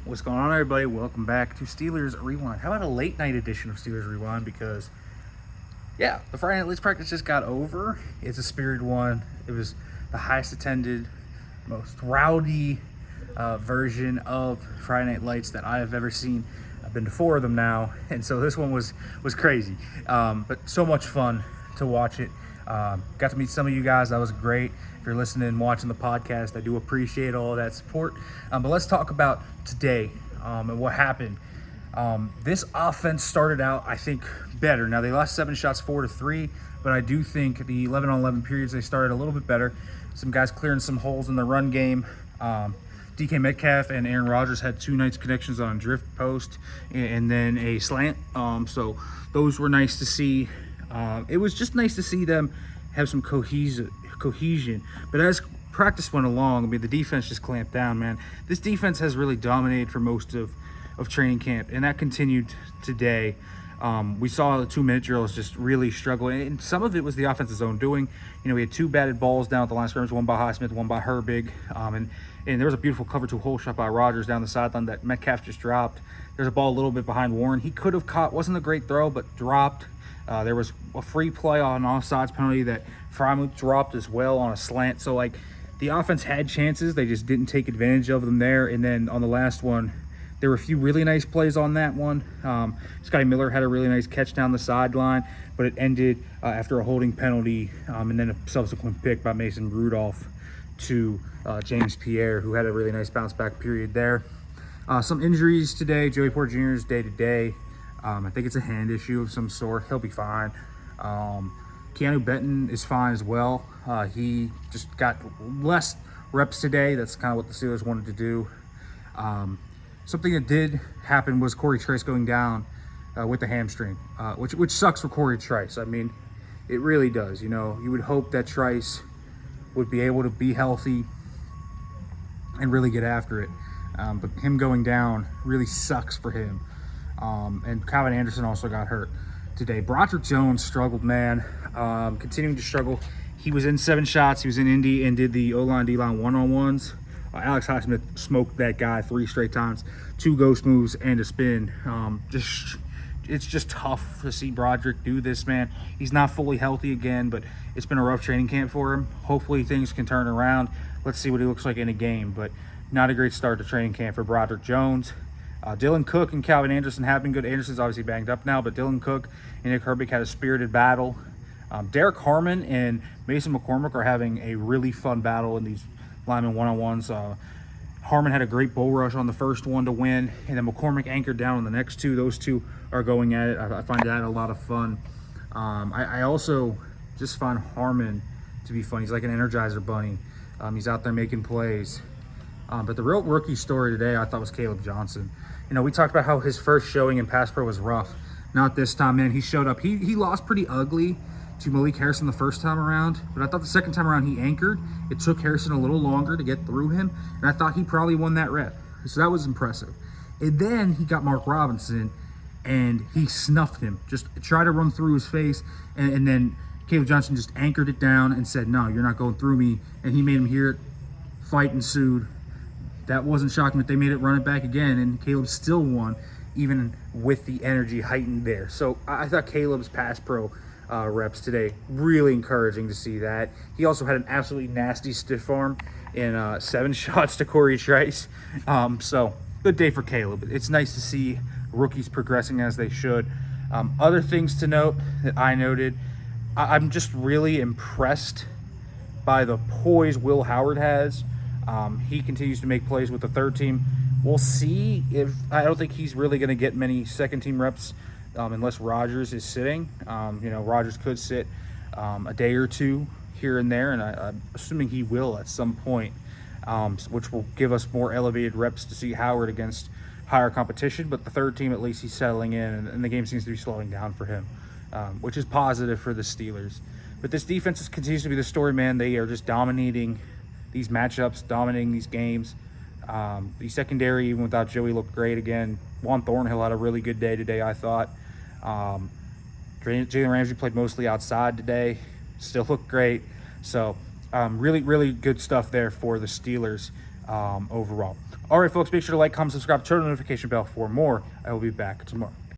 What's going on, everybody? Welcome back to Steelers Rewind. How about a late night edition of Steelers Rewind? Because, yeah, the Friday Night Lights practice just got over. It's a spirited one. It was the highest attended, most rowdy version of Friday Night Lights that I have ever seen. I've been to 4 of them now, and so this one was crazy. But so much fun to watch it. Got to meet some of you guys. That was great. If you're listening and watching the podcast, I do appreciate all of that support. But let's talk about today and what happened. This offense started out, I think, better. Now, they lost 7 shots, 4-3, but I do think the 11-on-11 periods, they started a little bit better. Some guys clearing some holes in the run game. DK Metcalf and Aaron Rodgers had 2 nice connections on a drift post and then a slant. So those were nice to see. It was just nice to see them have some cohesion. But as practice went along, I mean, the defense just clamped down, man. This defense has really dominated for most of training camp, and that continued today. We saw the 2-minute drills just really struggle, and some of it was the offensive zone doing. You know, we had 2 batted balls down at the line of scrimmage, one by Highsmith, one by Herbig, and there was a beautiful cover 2 hole shot by Rodgers down the sideline that Metcalf just dropped. There's a ball a little bit behind Warren. He could have caught, wasn't a great throw, but dropped. There was a free play on an offsides penalty that Farabaugh dropped as well on a slant. So, like, the offense had chances. They just didn't take advantage of them there. And then on the last one, there were a few really nice plays on that one. Scotty Miller had a really nice catch down the sideline, but it ended after a holding penalty and then a subsequent pick by Mason Rudolph to James Pierre, who had a really nice bounce-back period there. Some injuries today. Joey Porter Jr. is day-to-day. I think it's a hand issue of some sort. He'll be fine. Keanu Benton is fine as well. He just got less reps today. That's kind of what the Steelers wanted to do. Something that did happen was Corey Trice going down with the hamstring, which sucks for Corey Trice. I mean, it really does. You know, you would hope that Trice would be able to be healthy and really get after it. But him going down really sucks for him. And Calvin Anderson also got hurt today. Broderick Jones struggled, man. Continuing to struggle. He was in 7 shots. He was in Indy and did the O-line, D-line one-on-ones. Alex Highsmith smoked that guy 3 straight times. 2 ghost moves and a spin. It's just tough to see Broderick do this, man. He's not fully healthy again, but it's been a rough training camp for him. Hopefully things can turn around. Let's see what he looks like in a game, but not a great start to training camp for Broderick Jones. Dylan Cook and Calvin Anderson have been good. Anderson's obviously banged up now, but Dylan Cook and Nick Herbig had a spirited battle. Derek Harmon and Mason McCormick are having a really fun battle in these lineman one-on-ones. Harmon had a great bull rush on the first one to win, and then McCormick anchored down on the next 2. Those 2 are going at it. I find that a lot of fun. I also just find Harmon to be fun. He's like an Energizer bunny. He's out there making plays. But the real rookie story today I thought was Kaleb Johnson. You know, we talked about how his first showing in pass pro was rough. Not this time, man. He showed up. He lost pretty ugly to Malik Harrison the first time around, but I thought the second time around he anchored. It took Harrison a little longer to get through him, and I thought he probably won that rep. So that was impressive. And then he got Mark Robinson, and he snuffed him. Just tried to run through his face, and then Kaleb Johnson just anchored it down and said, "No, you're not going through me," and he made him hear it. Fight ensued. That wasn't shocking, but they made it run it back again, and Caleb still won, even with the energy heightened there. So I thought Caleb's pass pro reps today, really encouraging to see that. He also had an absolutely nasty stiff arm in 7 shots to Corey Trice. So good day for Caleb. It's nice to see rookies progressing as they should. Other things to note that I noted, I'm just really impressed by the poise Will Howard has. He continues to make plays with the 3rd team. We'll see if I don't think he's really going to get many 2nd team reps unless Rodgers is sitting. You know, Rodgers could sit a day or 2 here and there, and I'm assuming he will at some point, which will give us more elevated reps to see Howard against higher competition. But the 3rd team, at least he's settling in, and the game seems to be slowing down for him, which is positive for the Steelers. But this defense continues to be the story, man. They are just dominating these matchups, dominating these games. The secondary, even without Joey, looked great again. Juan Thornhill had a really good day today, I thought. Jalen Ramsey played mostly outside today. Still looked great. So really, really good stuff there for the Steelers. overall. All right, folks, make sure to like, comment, subscribe, turn on the notification bell for more. I will be back tomorrow.